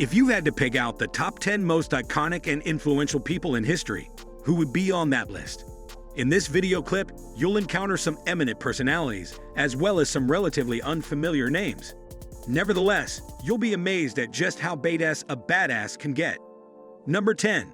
If you had to pick out the top 10 most iconic and influential people in history, who would be on that list? In this video clip, you'll encounter some eminent personalities, as well as some relatively unfamiliar names. Nevertheless, you'll be amazed at just how badass a badass can get. Number 10.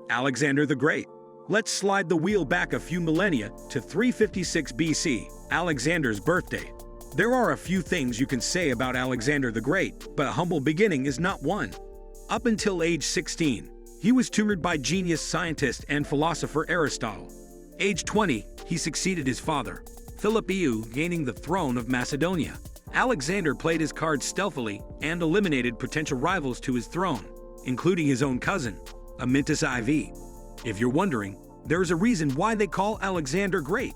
Alexander the Great. Let's slide the wheel back a few millennia to 356 BC, Alexander's birthday. There are a few things you can say about Alexander the Great, but a humble beginning is not one. Up until age 16, he was tutored by genius scientist and philosopher Aristotle. Age 20, he succeeded his father, Philip II, gaining the throne of Macedonia. Alexander played his cards stealthily and eliminated potential rivals to his throne, including his own cousin, Amyntas IV. If you're wondering, there is a reason why they call Alexander Great.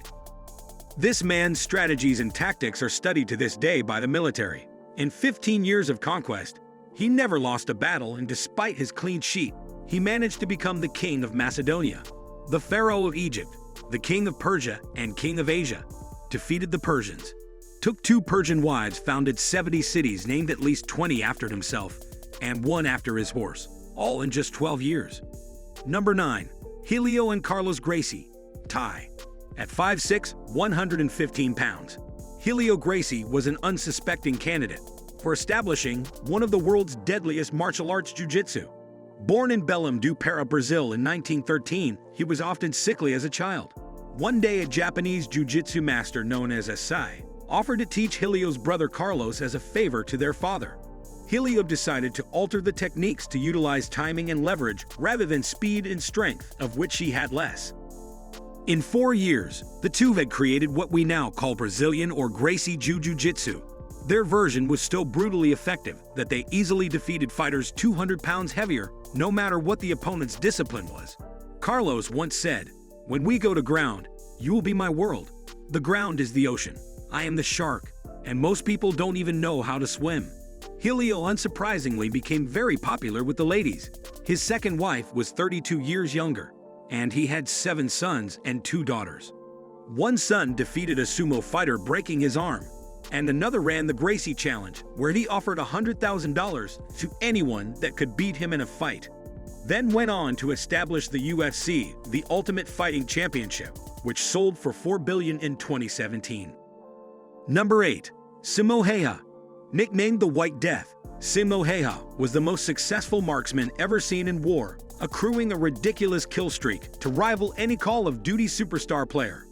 This man's strategies and tactics are studied to this day by the military. In 15 years of conquest, he never lost a battle, and despite his clean sheet, he managed to become the king of Macedonia, the pharaoh of Egypt, the king of Persia, and king of Asia. Defeated the Persians, took 2 Persian wives, founded 70 cities, named at least 20 after himself, and 1 after his horse, all in just 12 years. Number 9. Helio and Carlos Gracie, tie. At 5'6", 115 pounds, Helio Gracie was an unsuspecting candidate for establishing one of the world's deadliest martial arts jiu-jitsu. Born in Belém do Pará, Brazil in 1913, he was often sickly as a child. One day, a Japanese jiu-jitsu master known as Asai offered to teach Helio's brother Carlos as a favor to their father. Helio decided to alter the techniques to utilize timing and leverage rather than speed and strength, of which he had less. In 4 years, the two had created what we now call Brazilian or Gracie Jiu-Jitsu. Their version was so brutally effective that they easily defeated fighters 200 pounds heavier, no matter what the opponent's discipline was. Carlos once said, "When we go to ground, you will be my world. The ground is the ocean. I am the shark, and most people don't even know how to swim." Helio unsurprisingly became very popular with the ladies. His second wife was 32 years younger, and he had 7 sons and 2 daughters. One son defeated a sumo fighter, breaking his arm, and another ran the Gracie Challenge, where he offered $100,000 to anyone that could beat him in a fight. Then went on to establish the UFC, the Ultimate Fighting Championship, which sold for $4 billion in 2017. Number 8. Simo Hayha. Nicknamed the White Death, Simo Hayha was the most successful marksman ever seen in war, accruing a ridiculous kill streak to rival any Call of Duty superstar player.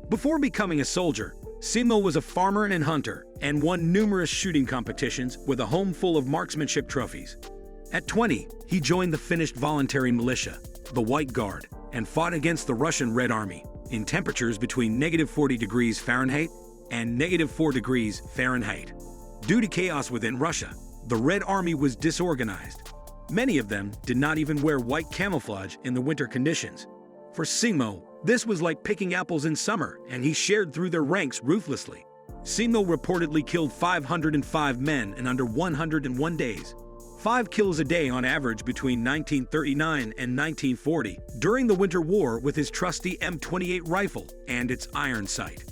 Before becoming a soldier, Simo was a farmer and hunter and won numerous shooting competitions with a home full of marksmanship trophies. At 20, he joined the Finnish voluntary militia, the White Guard, and fought against the Russian Red Army in temperatures between -40 degrees Fahrenheit and -4 degrees Fahrenheit. Due to chaos within Russia, the Red Army was disorganized. Many of them did not even wear white camouflage in the winter conditions. For Simo, this was like picking apples in summer, and he shared through their ranks ruthlessly. Simo reportedly killed 505 men in under 101 days. 5 kills a day on average between 1939 and 1940 during the Winter War with his trusty M28 rifle and its iron sight.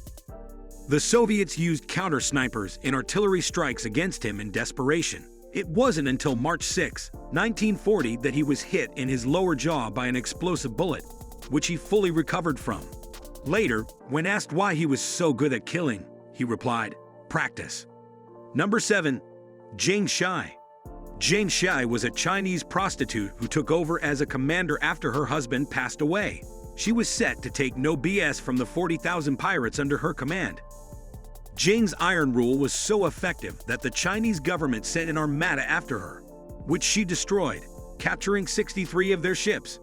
The Soviets used counter-snipers in artillery strikes against him in desperation. It wasn't until March 6, 1940 that he was hit in his lower jaw by an explosive bullet, which he fully recovered from. Later, when asked why he was so good at killing, he replied, "Practice." Number 7. Jing Shi. Jing Shi was a Chinese prostitute who took over as a commander after her husband passed away. She was set to take no BS from the 40,000 pirates under her command. Jing's iron rule was so effective that the Chinese government sent an armada after her, which she destroyed, capturing 63 of their ships.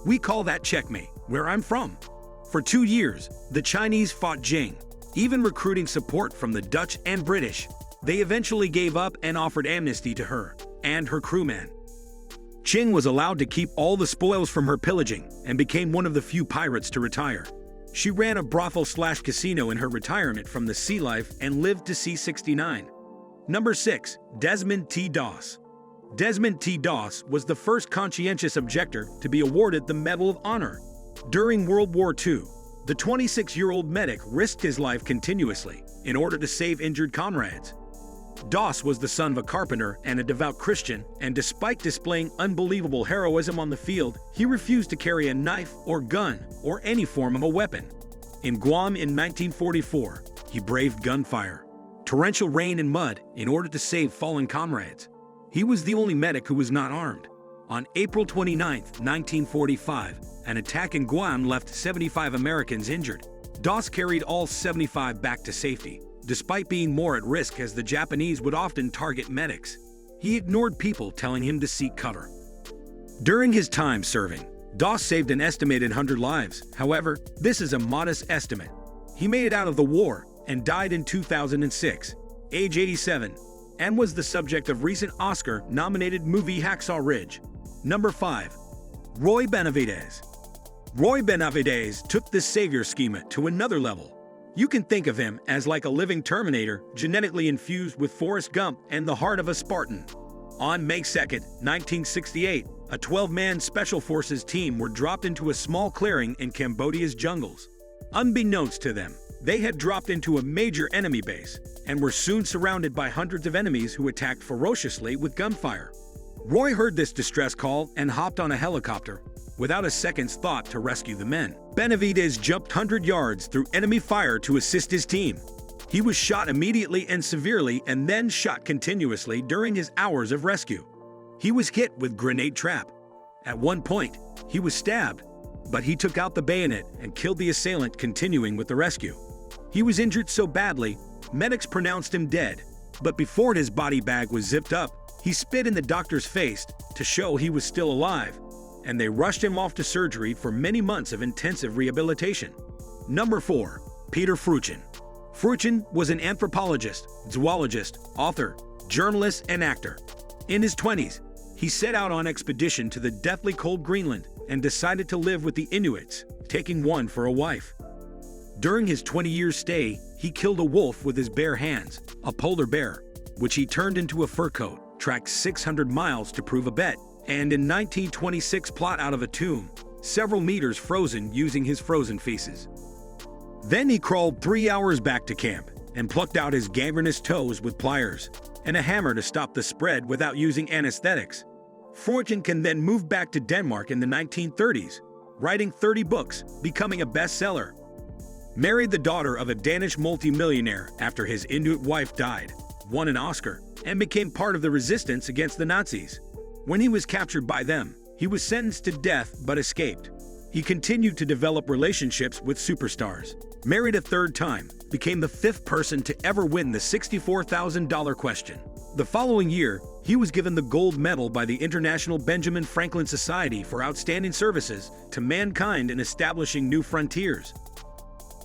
We call that checkmate, where I'm from. For 2 years, the Chinese fought Jing, even recruiting support from the Dutch and British. They eventually gave up and offered amnesty to her and her crewmen. Jing was allowed to keep all the spoils from her pillaging and became one of the few pirates to retire. She ran a brothel/casino in her retirement from the sea life and lived to see 69. Number 6. Desmond T. Doss. Desmond T. Doss was the first conscientious objector to be awarded the Medal of Honor. During World War II, the 26-year-old medic risked his life continuously in order to save injured comrades. Das was the son of a carpenter and a devout Christian, and despite displaying unbelievable heroism on the field, he refused to carry a knife or gun or any form of a weapon. In Guam in 1944, he braved gunfire, torrential rain and mud in order to save fallen comrades. He was the only medic who was not armed. On April 29, 1945, an attack in Guam left 75 Americans injured. Das carried all 75 back to safety, despite being more at risk as the Japanese would often target medics. He ignored people telling him to seek cover. During his time serving, Das saved an estimated 100 lives. However, this is a modest estimate. He made it out of the war and died in 2006, age 87, and was the subject of recent Oscar-nominated movie Hacksaw Ridge. Number 5. Roy Benavidez. Roy Benavidez took this savior schema to another level. You can think of him as like a living Terminator, genetically infused with Forrest Gump and the heart of a Spartan. On May 2, 1968, a 12-man Special Forces team were dropped into a small clearing in Cambodia's jungles. Unbeknownst to them, they had dropped into a major enemy base and were soon surrounded by hundreds of enemies who attacked ferociously with gunfire. Roy heard this distress call and hopped on a helicopter, without a second's thought, to rescue the men. Benavidez jumped 100 yards through enemy fire to assist his team. He was shot immediately and severely and then shot continuously during his hours of rescue. He was hit with grenade trap. At one point, he was stabbed, but he took out the bayonet and killed the assailant, continuing with the rescue. He was injured so badly, medics pronounced him dead, but before his body bag was zipped up, he spit in the doctor's face to show he was still alive, and they rushed him off to surgery for many months of intensive rehabilitation. Number 4. Peter Freuchen. Freuchen was an anthropologist, zoologist, author, journalist, and actor. In his 20s, he set out on expedition to the deathly cold Greenland and decided to live with the Inuits, taking one for a wife. During his 20-year stay, he killed a wolf with his bare hands, a polar bear, which he turned into a fur coat, tracked 600 miles to prove a bet, and in 1926 plot out of a tomb, several meters frozen using his frozen feces. Then he crawled 3 hours back to camp and plucked out his gangrenous toes with pliers and a hammer to stop the spread without using anesthetics. Freuchen can then move back to Denmark in the 1930s, writing 30 books, becoming a bestseller. Married the daughter of a Danish multimillionaire after his Inuit wife died, won an Oscar, and became part of the resistance against the Nazis. When he was captured by them, he was sentenced to death but escaped. He continued to develop relationships with superstars, married a third time, became the 5th person to ever win the $64,000 question. The following year, he was given the gold medal by the International Benjamin Franklin Society for outstanding services to mankind in establishing new frontiers.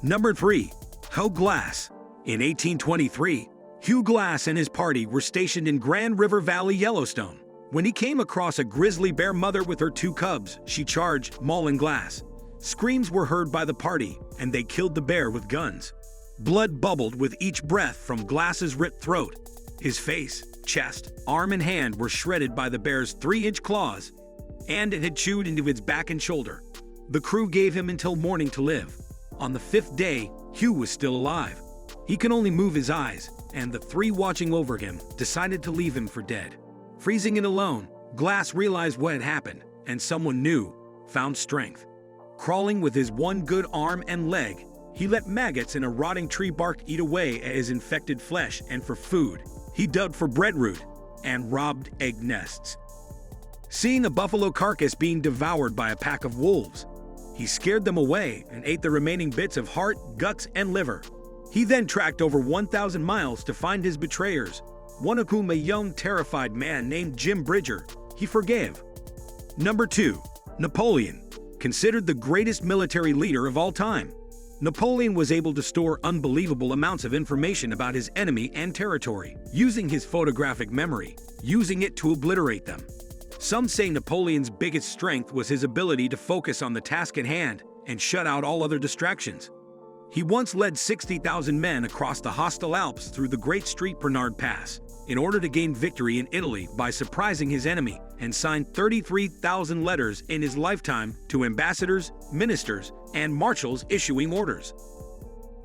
Number 3. Hugh Glass. In 1823, Hugh Glass and his party were stationed in Grand River Valley, Yellowstone. When he came across a grizzly bear mother with her 2 cubs, she charged, mauling Glass. Screams were heard by the party, and they killed the bear with guns. Blood bubbled with each breath from Glass's ripped throat. His face, chest, arm, and hand were shredded by the bear's 3-inch claws, and it had chewed into its back and shoulder. The crew gave him until morning to live. On the 5th day, Hugh was still alive. He could only move his eyes, and the 3 watching over him decided to leave him for dead. Freezing it alone, Glass realized what had happened, and someone new found strength. Crawling with his one good arm and leg, he let maggots in a rotting tree bark eat away at his infected flesh, and for food, he dug for breadroot and robbed egg nests. Seeing a buffalo carcass being devoured by a pack of wolves, he scared them away and ate the remaining bits of heart, guts, and liver. He then tracked over 1,000 miles to find his betrayers, one of whom, a young, terrified man named Jim Bridger, he forgave. Number 2. Napoleon. Considered the greatest military leader of all time, Napoleon was able to store unbelievable amounts of information about his enemy and territory, using his photographic memory, using it to obliterate them. Some say Napoleon's biggest strength was his ability to focus on the task at hand and shut out all other distractions. He once led 60,000 men across the hostile Alps through the Great Street Bernard Pass in order to gain victory in Italy by surprising his enemy, and signed 33,000 letters in his lifetime to ambassadors, ministers, and marshals issuing orders.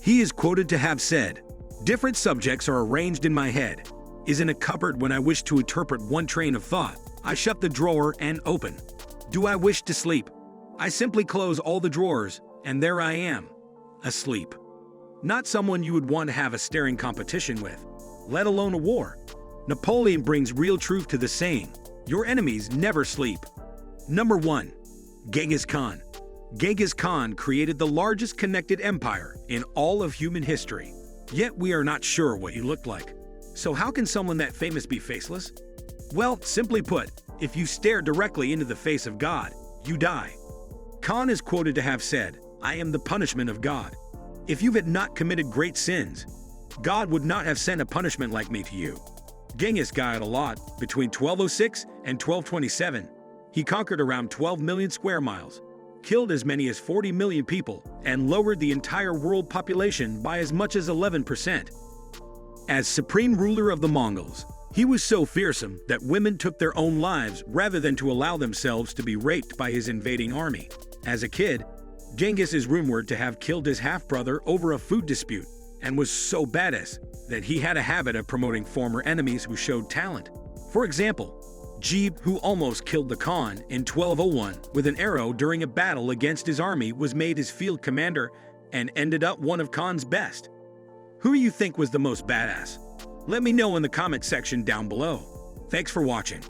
He is quoted to have said, "Different subjects are arranged in my head. is in a cupboard when I wish to interpret one train of thought. I shut the drawer and open. Do I wish to sleep? I simply close all the drawers, and there I am, asleep. Not someone you would want to have a staring competition with, let alone a war. Napoleon brings real truth to the saying, your enemies never sleep. Number 1. Ghenghis Khan. Ghenghis Khan created the largest connected empire in all of human history. Yet we are not sure what he looked like. So how can someone that famous be faceless? Well, simply put, if you stare directly into the face of God, you die. Khan is quoted to have said, I am the punishment of God. If you had not committed great sins, God would not have sent a punishment like me to you. Genghis died a lot. Between 1206 and 1227, he conquered around 12 million square miles, killed as many as 40 million people, and lowered the entire world population by as much as 11%. As supreme ruler of the Mongols, he was so fearsome that women took their own lives rather than to allow themselves to be raped by his invading army. As a kid, Genghis is rumored to have killed his half-brother over a food dispute and was so badass that he had a habit of promoting former enemies who showed talent. For example, Jeeb, who almost killed the Khan in 1201 with an arrow during a battle against his army, was made his field commander and ended up one of Khan's best. Who do you think was the most badass? Let me know in the comment section down below. Thanks for watching.